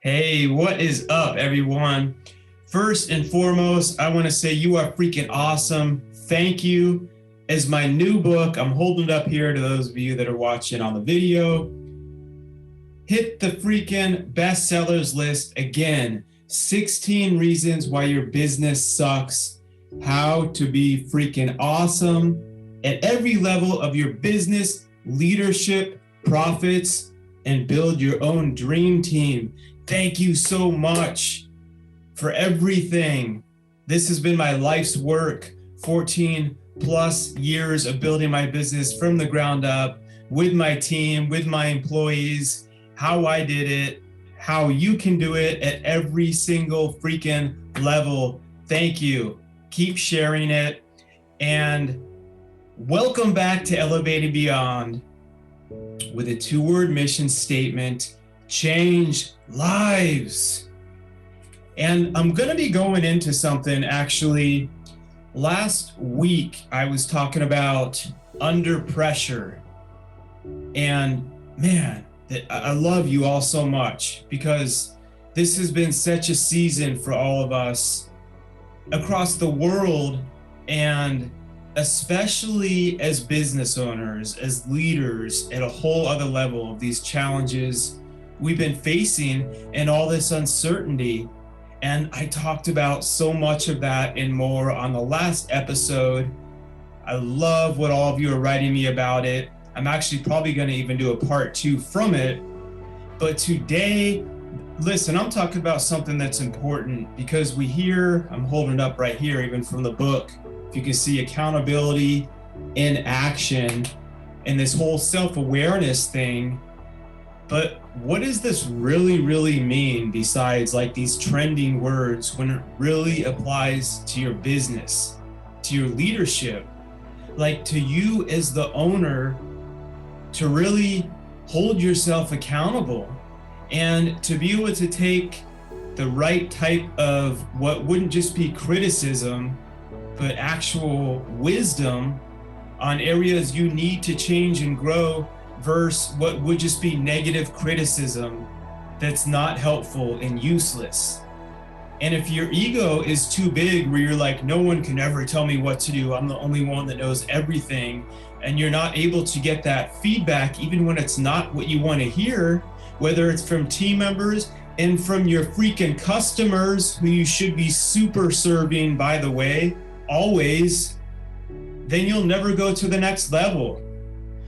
Hey, what is up, everyone? First and foremost, I want to say you are freaking awesome. Thank you. As my new book, I'm holding it up here to those of you that are watching on the video. Hit the freaking bestsellers list again. 16 reasons why your business sucks. How to be freaking awesome at every level of your business, leadership, profits, and build your own dream team. Thank you so much for everything. This has been my life's work, 14 plus years of building my business from the ground up with my team, with my employees, how I did it, how you can do it at every single freaking level. Thank you. Keep sharing it. And welcome back to Elevating Beyond with a 2-word mission statement: change lives. And I'm going to be going into something. Actually, last week I was talking about under pressure, and man, I love you all so much, because this has been such a season for all of us across the world, and especially as business owners, as leaders at a whole other level of these challenges we've been facing and all this uncertainty. And I talked about so much of that and more on the last episode. I love what all of you are writing me about it. I'm actually probably going to even do a part 2 from it. But today, listen, I'm talking about something that's important, because we hear, I'm holding it up right here, even from the book, if you can see, accountability in action and this whole self-awareness thing. But what does this really mean, besides like these trending words, when it really applies to your business, to your leadership, like to you as the owner, to really hold yourself accountable and to be able to take the right type of what wouldn't just be criticism, but actual wisdom on areas you need to change and grow, versus what would just be negative criticism that's not helpful and useless. And if your ego is too big, where you're like, no one can ever tell me what to do, I'm the only one that knows everything, and you're not able to get that feedback even when it's not what you want to hear, whether it's from team members and from your freaking customers, who you should be super serving, by the way, always, then you'll never go to the next level.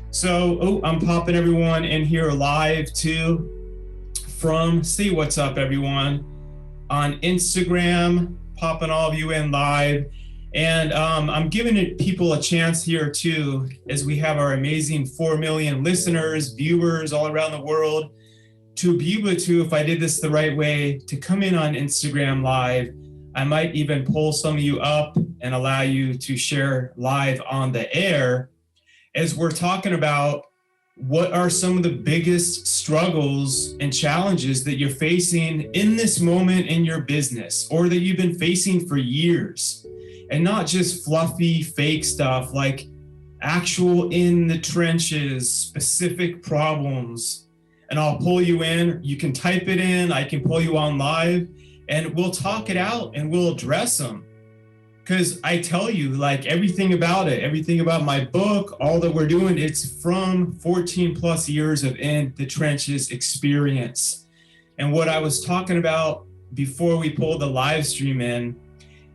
So, I'm popping everyone in here live too from, see what's up everyone, on Instagram, popping all of you in live. And I'm giving people a chance here too, as we have our amazing 4 million listeners, viewers all around the world, to be able to, if I did this the right way, to come in on Instagram live. I might even pull some of you up and allow you to share live on the air, as we're talking about what are some of the biggest struggles and challenges that you're facing in this moment in your business, or that you've been facing for years. And not just fluffy, fake stuff, like actual in the trenches, specific problems. And I'll pull you in. You can type it in. I can pull you on live, and we'll talk it out and we'll address them. Because I tell you, like, everything about it, everything about my book, all that we're doing, it's from 14 plus years of in the trenches experience. And what I was talking about before we pulled the live stream in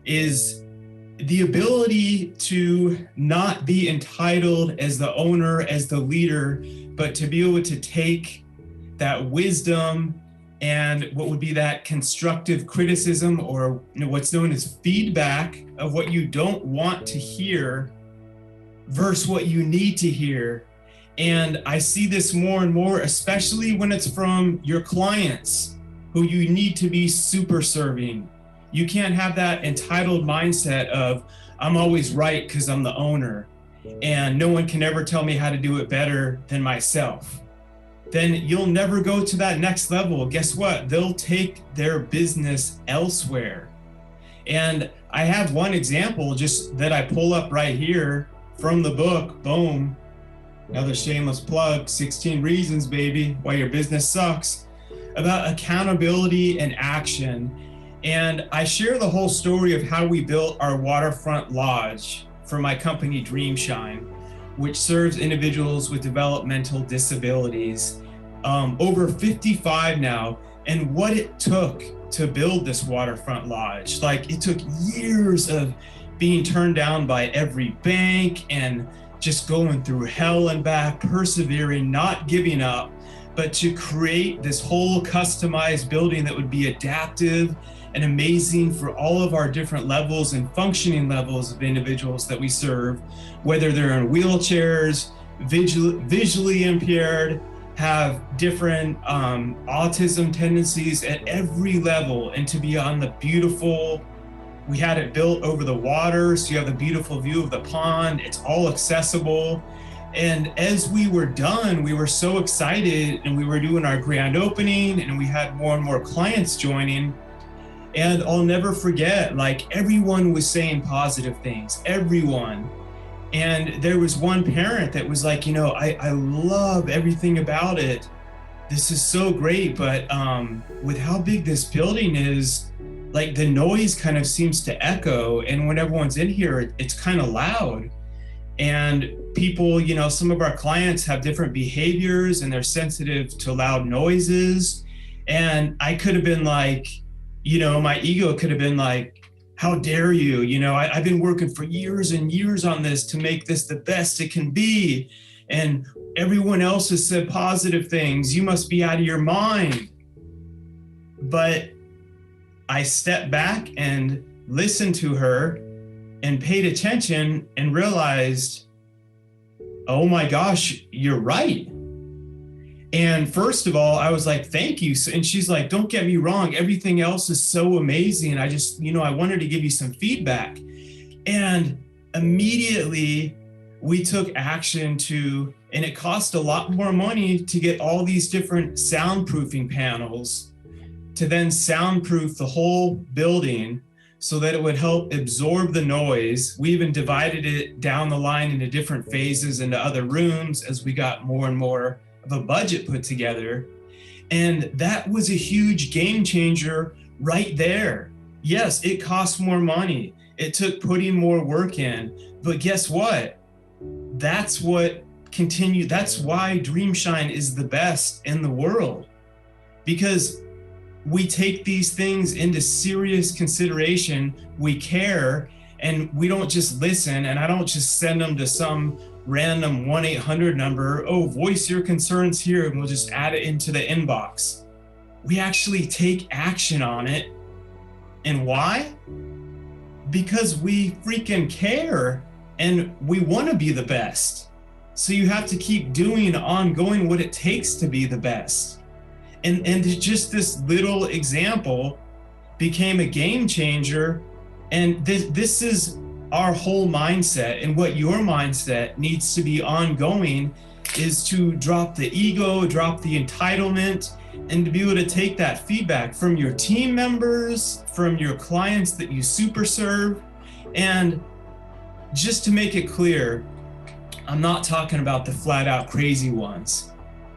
is the ability to not be entitled as the owner, as the leader, but to be able to take that wisdom and what would be that constructive criticism, or what's known as feedback, of what you don't want to hear versus what you need to hear. And I see this more and more, especially when it's from your clients, who you need to be super serving. You can't have that entitled mindset of, I'm always right because I'm the owner, and no one can ever tell me how to do it better than myself. Then you'll never go to that next level. Guess what? They'll take their business elsewhere. And I have one example just that I pull up right here from the book. Boom. Another shameless plug, 16 reasons, baby, why your business sucks. about accountability and action. And I share the whole story of how we built our waterfront lodge for my company, 𝐁𝐮𝐬𝐬, which serves individuals with developmental disabilities, over 55 now, and what it took to build this waterfront lodge. Like, it took years of being turned down by every bank and just going through hell and back, persevering, not giving up, but to create this whole customized building that would be adaptive and amazing for all of our different levels and functioning levels of individuals that we serve, whether they're in wheelchairs, visually impaired, have different autism tendencies at every level, and to be on the beautiful, we had it built over the water, so you have the beautiful view of the pond. It's all accessible. And as we were done, we were so excited, and we were doing our grand opening, and we had more and more clients joining. And I'll never forget, like, everyone was saying positive things, everyone. And there was one parent that was like, I love everything about it. This is so great, but with how big this building is, like, the noise kind of seems to echo, and when everyone's in here, it's kind of loud. And people, some of our clients have different behaviors, and they're sensitive to loud noises. And I could have been like, my ego could have been like, how dare you? I've been working for years and years on this to make this the best it can be. And everyone else has said positive things. You must be out of your mind. But I stepped back and listened to her and paid attention and realized, oh my gosh, you're right. And first of all, I was like, thank you. And she's like, don't get me wrong, everything else is so amazing. I just, I wanted to give you some feedback. And immediately we took action and it cost a lot more money to get all these different soundproofing panels to then soundproof the whole building so that it would help absorb the noise. We even divided it down the line into different phases into other rooms as we got more and more of a budget put together. And that was a huge game changer right there. Yes, it cost more money. It took putting more work in, but guess what? That's why 𝐁𝐮𝐬𝐬 is the best in the world, because we take these things into serious consideration. We care, and we don't just listen, and I don't just send them to some random 1-800 number, oh, voice your concerns here, and we'll just add it into the inbox. We actually take action on it. And why? Because we freaking care, and we want to be the best. So you have to keep doing ongoing what it takes to be the best. And just this little example became a game changer. And this is our whole mindset, and what your mindset needs to be ongoing is to drop the ego, drop the entitlement, and to be able to take that feedback from your team members, from your clients that you super serve. And just to make it clear, I'm not talking about the flat out crazy ones,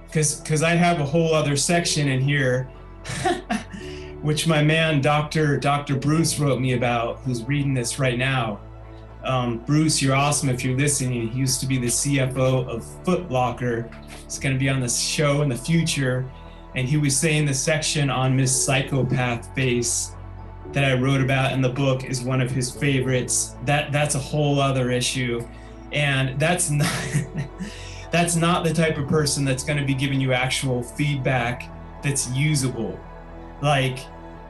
because I have a whole other section in here, which my man, Dr. Bruce wrote me about, who's reading this right now. Bruce, you're awesome if you're listening. He used to be the CFO of Foot Locker. He's going to be on this show in the future. And he was saying the section on Miss Psychopath Face that I wrote about in the book is one of his favorites. That's a whole other issue. And that's not the type of person that's going to be giving you actual feedback that's usable.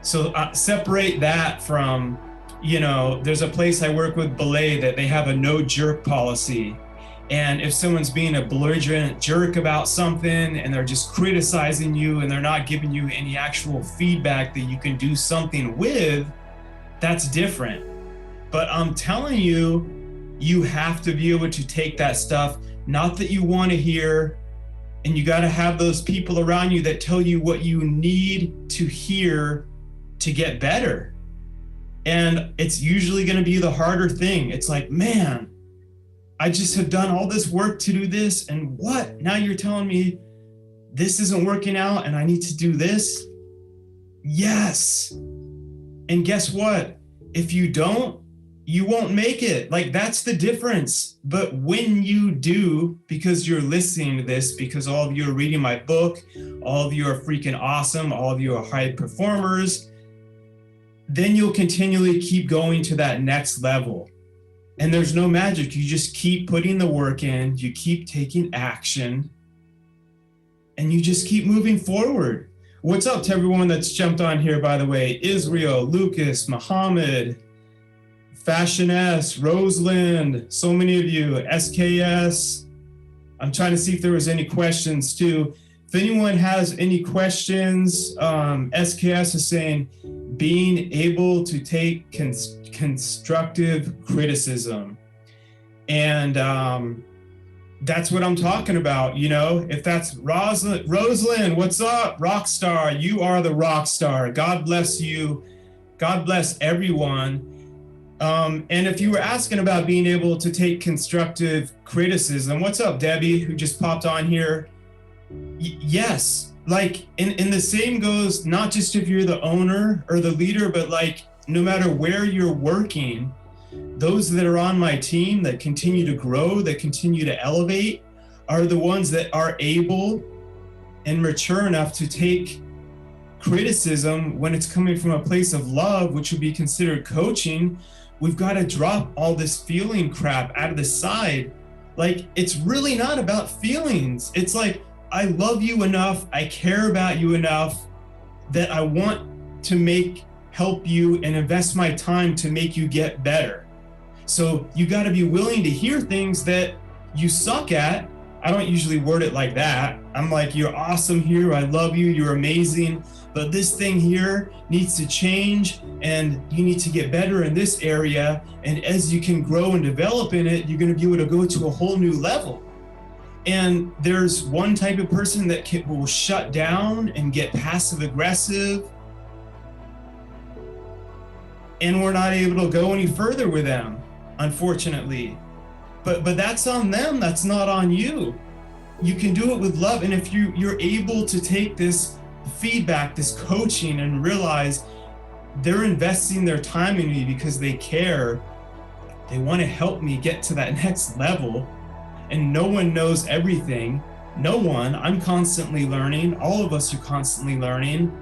So separate that from, there's a place I work with, belay, that they have a no jerk policy. And if someone's being a belligerent jerk about something and they're just criticizing you and they're not giving you any actual feedback that you can do something with, that's different. But I'm telling you, you have to be able to take that stuff, not that you want to hear, and you got to have those people around you that tell you what you need to hear to get better. And it's usually going to be the harder thing. It's like, man, I just have done all this work to do this, and what? Now you're telling me this isn't working out and I need to do this? Yes. And guess what? If you don't, you won't make it. Like, that's the difference. But when you do, because you're listening to this, because all of you are reading my book, all of you are freaking awesome, all of you are high performers, then you'll continually keep going to that next level. And there's no magic. You just keep putting the work in, you keep taking action, and you just keep moving forward. What's up to everyone that's jumped on here, by the way? Israel, Lucas, Muhammad, Fashion S, Rosalind, so many of you, SKS. I'm trying to see if there was any questions too. If anyone has any questions, SKS is saying, being able to take constructive criticism. And that's what I'm talking about. You know, if that's Rosalind, what's up? Rock star, you are the rock star. God bless you. God bless everyone. And if you were asking about being able to take constructive criticism, what's up, Debbie, who just popped on here? Yes, like, and the same goes, not just if you're the owner or the leader, but like, no matter where you're working, those that are on my team that continue to grow, that continue to elevate, are the ones that are able and mature enough to take criticism when it's coming from a place of love, which would be considered coaching. We've got to drop all this feeling crap out of the side. Like, it's really not about feelings. It's like, I love you enough, I care about you enough that I want to help you and invest my time to make you get better. So you got to be willing to hear things that you suck at. I don't usually word it like that. I'm like, you're awesome here, I love you, you're amazing, but this thing here needs to change and you need to get better in this area. And as you can grow and develop in it, you're going to be able to go to a whole new level. And there's one type of person that will shut down and get passive aggressive, and we're not able to go any further with them, unfortunately. But that's on them, that's not on you. You can do it with love. And if you're able to take this feedback, this coaching, and realize they're investing their time in me because they care, they want to help me get to that next level, and no one knows everything. No one. I'm constantly learning. All of us are constantly learning.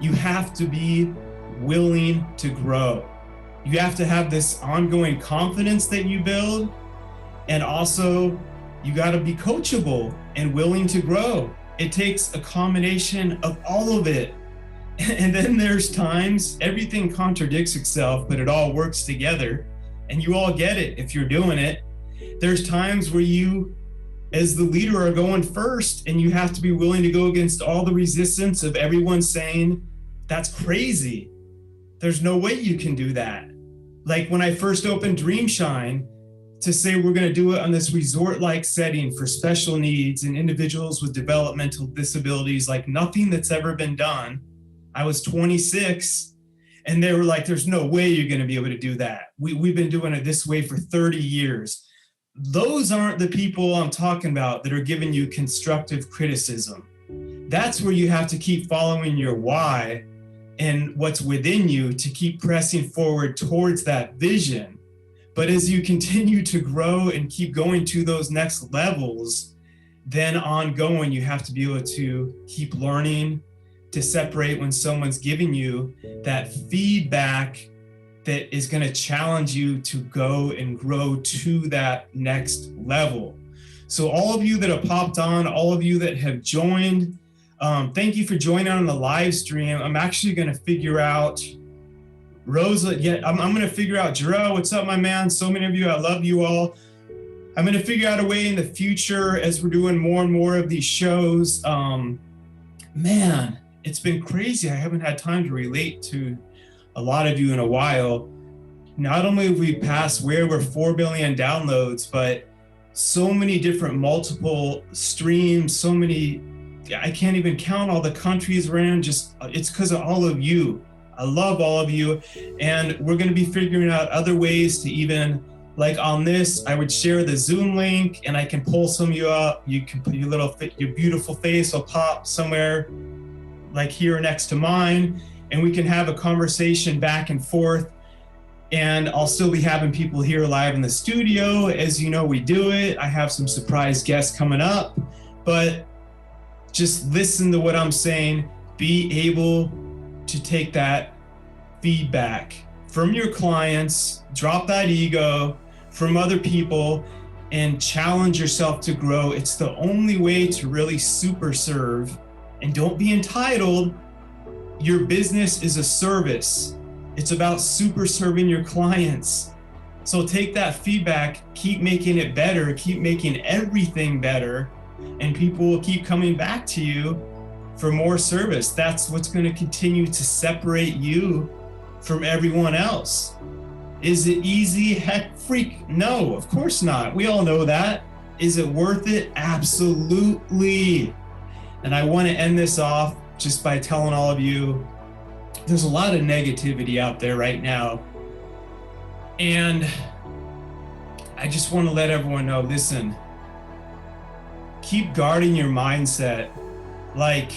You have to be willing to grow. You have to have this ongoing confidence that you build, and also you got to be coachable and willing to grow. It takes a combination of all of it. And then there's times everything contradicts itself, but it all works together, and you all get it if you're doing it. There's times where you, as the leader, are going first, and you have to be willing to go against all the resistance of everyone saying, that's crazy. There's no way you can do that. Like when I first opened DreamShine, to say we're going to do it on this resort-like setting for special needs and individuals with developmental disabilities, like nothing that's ever been done. I was 26, and they were like, there's no way you're going to be able to do that. We've been doing it this way for 30 years. Those aren't the people I'm talking about that are giving you constructive criticism. That's where you have to keep following your why and what's within you to keep pressing forward towards that vision. But as you continue to grow and keep going to those next levels, then ongoing, you have to be able to keep learning to separate when someone's giving you that feedback that is going to challenge you to go and grow to that next level. So all of you that have popped on, all of you that have joined, thank you for joining on the live stream. I'm actually going to figure out Rosa. Yeah, I'm going to figure out Jarrell. What's up, my man? So many of you, I love you all. I'm going to figure out a way in the future as we're doing more and more of these shows. Man, it's been crazy. I haven't had time to relate to a lot of you in a while. Not only have we passed way over 4 billion downloads, but so many different multiple streams, so many, I can't even count all the countries we're in. Just, it's because of all of you. I love all of you. And we're going to be figuring out other ways to even like on this, I would share the Zoom link and I can pull some of you up. You can put your beautiful face will pop somewhere like here next to mine, and we can have a conversation back and forth. And I'll still be having people here live in the studio. As you know, we do it. I have some surprise guests coming up, but just listen to what I'm saying. Be able to take that feedback from your clients, drop that ego, from other people, and challenge yourself to grow. It's the only way to really super serve. And don't be entitled. Your business is a service. It's about super serving your clients. So take that feedback, keep making it better, keep making everything better, and people will keep coming back to you for more service. That's what's going to continue to separate you from everyone else. Is it easy? Heck, freak, no, of course not. We all know that. Is it worth it? Absolutely. And I want to end this off just by telling all of you, there's a lot of negativity out there right now. And I just want to let everyone know, listen, keep guarding your mindset. Like,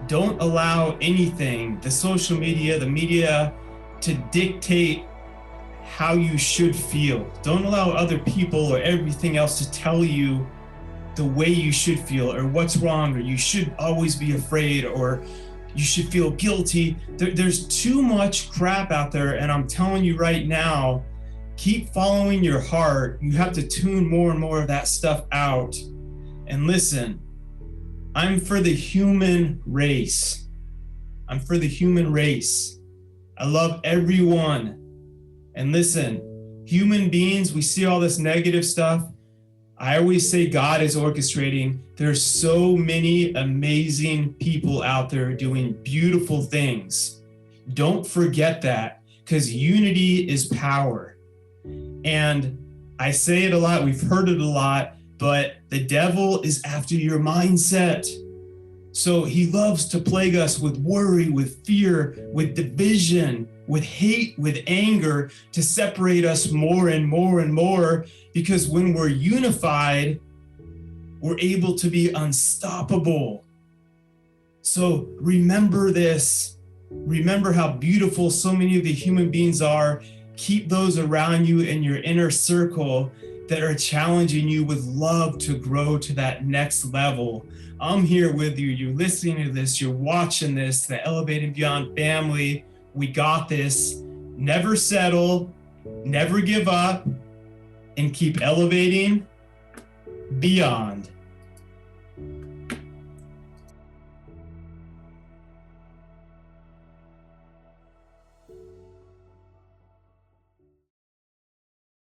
don't allow anything, the social media, the media, to dictate how you should feel. Don't allow other people or everything else to tell you the way you should feel, or what's wrong, or you should always be afraid, or you should feel guilty. There's too much crap out there, and I'm telling you right now, keep following your heart. You have to tune more and more of that stuff out. And listen, I'm for the human race. I'm for the human race. I love everyone. And listen, human beings, we see all this negative stuff. I always say God is orchestrating. There's so many amazing people out there doing beautiful things. Don't forget that, because unity is power. And I say it a lot, we've heard it a lot, but the devil is after your mindset. So he loves to plague us with worry, with fear, with division, with hate, with anger, to separate us more and more and more, because when we're unified, we're able to be unstoppable. So remember this. Remember how beautiful so many of the human beings are. Keep those around you in your inner circle that are challenging you with love to grow to that next level. I'm here with you. You're listening to this. You're watching this. The Elevating Beyond family. We got this. Never settle. Never give up. And keep elevating beyond.